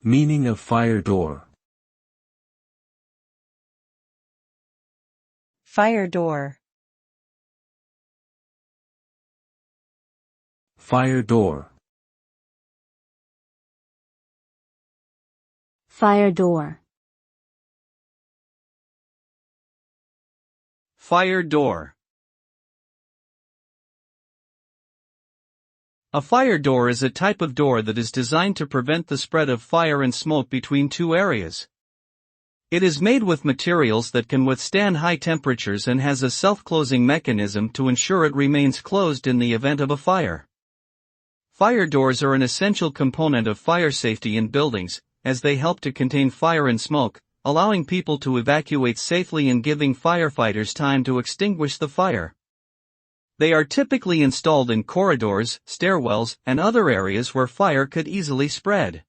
Meaning of fire door. Fire door. Fire door. Fire door. Fire door. A fire door is a type of door that is designed to prevent the spread of fire and smoke between two areas. It is made with materials that can withstand high temperatures and has a self-closing mechanism to ensure it remains closed in the event of a fire. Fire doors are an essential component of fire safety in buildings, as they help to contain fire and smoke, allowing people to evacuate safely and giving firefighters time to extinguish the fire. They are typically installed in corridors, stairwells, and other areas where fire could easily spread.